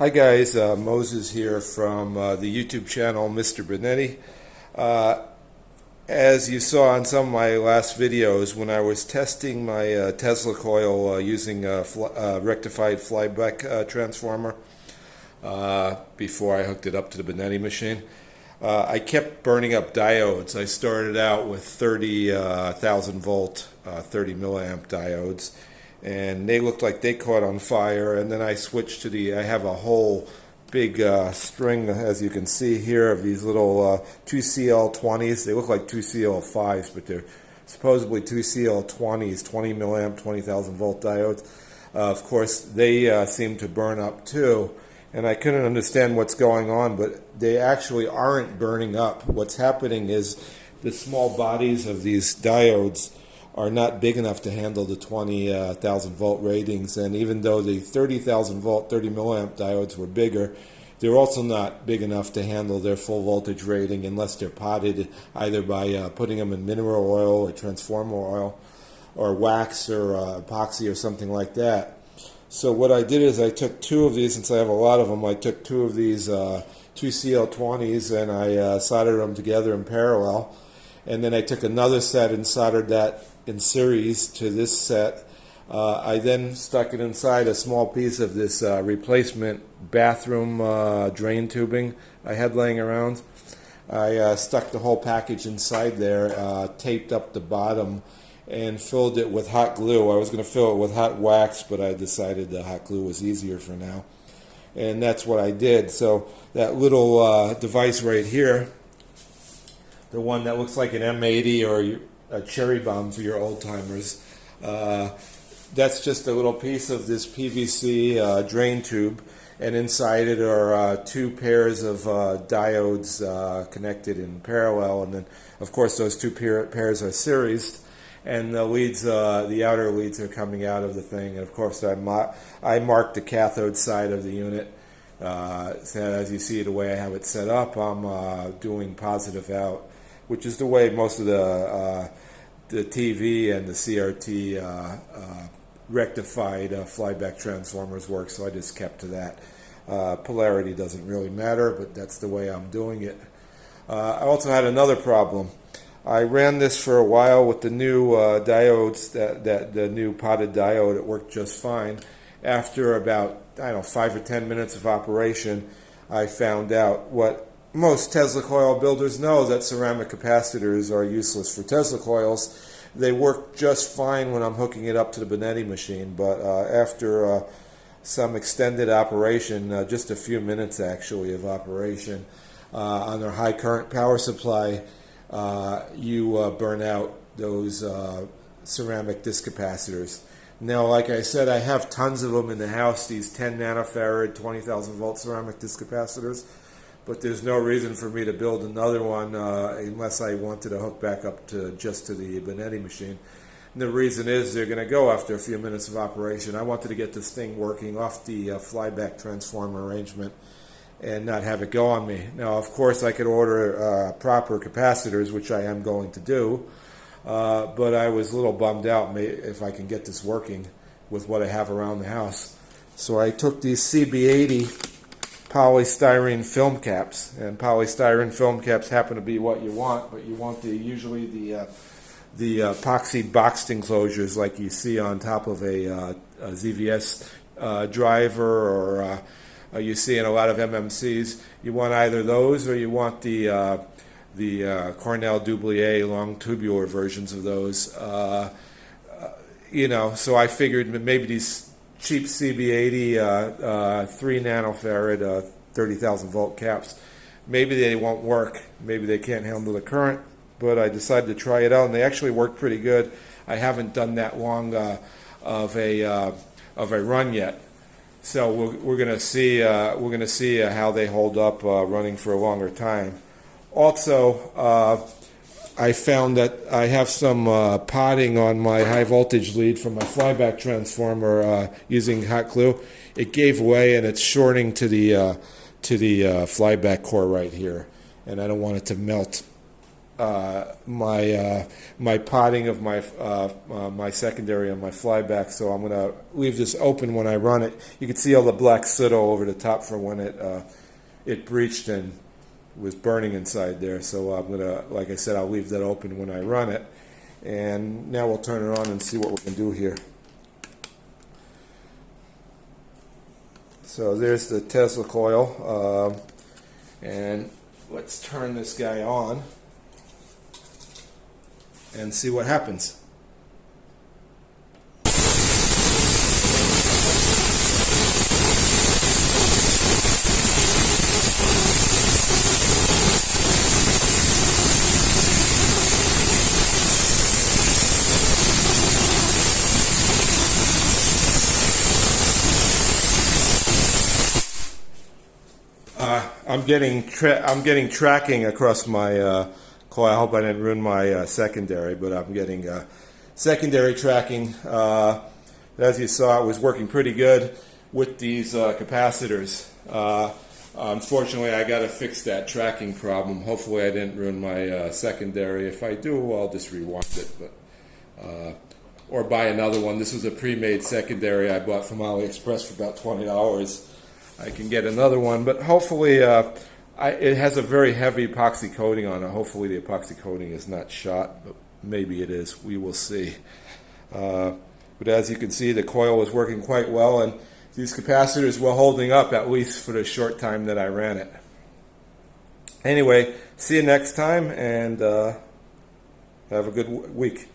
Hi guys, Moses here from the YouTube channel Mr. Benetti. As you saw in some of my last videos, when I was testing my Tesla coil using a rectified flyback transformer before I hooked it up to the Benetti machine, I kept burning up diodes. I started out with 30,000 volt, 30 milliamp diodes, and they looked like they caught on fire. And then I switched to I have a whole big string, as you can see here, of these little 2CL20s. They look like 2CL5s, but they're supposedly 2CL20s, 20 milliamp, 20,000 volt diodes. Of course, they seem to burn up too, and I couldn't understand what's going on, but they actually aren't burning up. What's happening is the small bodies of these diodes are not big enough to handle the 20,000 volt ratings, and even though the 30,000 volt 30 milliamp diodes were bigger, they're also not big enough to handle their full voltage rating unless they're potted either by putting them in mineral oil or transformer oil or wax or epoxy or something like that. So what I did is I took two of these, since I have a lot of them, I took two of these 2CL20s and I soldered them together in parallel, and then I took another set and soldered that in series to this set. I then stuck it inside a small piece of this replacement bathroom drain tubing I had laying around. I stuck the whole package inside there, taped up the bottom, and filled it with hot glue. I was going to fill it with hot wax, but I decided the hot glue was easier for now. And that's what I did. So that little device right here, the one that looks like an M80 or a cherry bomb for your old timers, that's just a little piece of this PVC drain tube, and inside it are two pairs of diodes connected in parallel, and then of course those two pairs are seriesed, and the leads, the outer leads are coming out of the thing. And of course I marked the cathode side of the unit. So as you see the way I have it set up, I'm doing positive out, which is the way most of the TV and the CRT rectified flyback transformers work, so I just kept to that. Polarity doesn't really matter, but that's the way I'm doing it. I also had another problem. I ran this for a while with the new diodes, the new potted diode. It worked just fine. After about, I don't know, 5 or 10 minutes of operation, I found out what most Tesla coil builders know, that ceramic capacitors are useless for Tesla coils. They work just fine when I'm hooking it up to the Benetti machine, but after some extended operation, just a few minutes actually of operation, on their high current power supply, you burn out those ceramic disc capacitors. Now, like I said, I have tons of them in the house, these 10 nanofarad, 20,000 volt ceramic disc capacitors, but there's no reason for me to build another one unless I wanted to hook back up to just to the Benetti machine. And the reason is they're going to go after a few minutes of operation. I wanted to get this thing working off the flyback transformer arrangement and not have it go on me. Now, of course, I could order proper capacitors, which I am going to do, but I was a little bummed out if I can get this working with what I have around the house. So I took these CB80 polystyrene film caps, and polystyrene film caps happen to be what you want, but you want usually the epoxy boxed enclosures like you see on top of a ZVS driver, or you see in a lot of MMCs. You want either those, or you want the Cornell Dublier long tubular versions of those. So I figured maybe these cheap CB80 3 nanofarad 30,000 volt caps, maybe they won't work. Maybe they can't handle the current, but I decided to try it out, and they actually work pretty good. I haven't done that long of a run yet, so we're going to see how they hold up running for a longer time. Also, I found that I have some potting on my high voltage lead from my flyback transformer using hot glue. It gave way, and it's shorting to the flyback core right here, and I don't want it to melt. my potting of my my secondary on my flyback, so I'm going to leave this open when I run it. You can see all the black soot all over the top from when it breached and was burning inside there. So I'm going to, like I said, I'll leave that open when I run it. And now we'll turn it on and see what we can do here. So there's the Tesla coil, and let's turn this guy on and see what happens. I'm getting tracking across my coil. I hope I didn't ruin my secondary, but I'm getting secondary tracking. As you saw, it was working pretty good with these capacitors. Unfortunately, I got to fix that tracking problem. Hopefully, I didn't ruin my secondary. If I do, I'll just rewind it, but or buy another one. This was a pre-made secondary I bought from AliExpress for about $20. I can get another one, but hopefully it has a very heavy epoxy coating on it. Hopefully the epoxy coating is not shot, but maybe it is. We will see. But as you can see, the coil was working quite well, and these capacitors were holding up, at least for the short time that I ran it. Anyway, see you next time, and have a good week.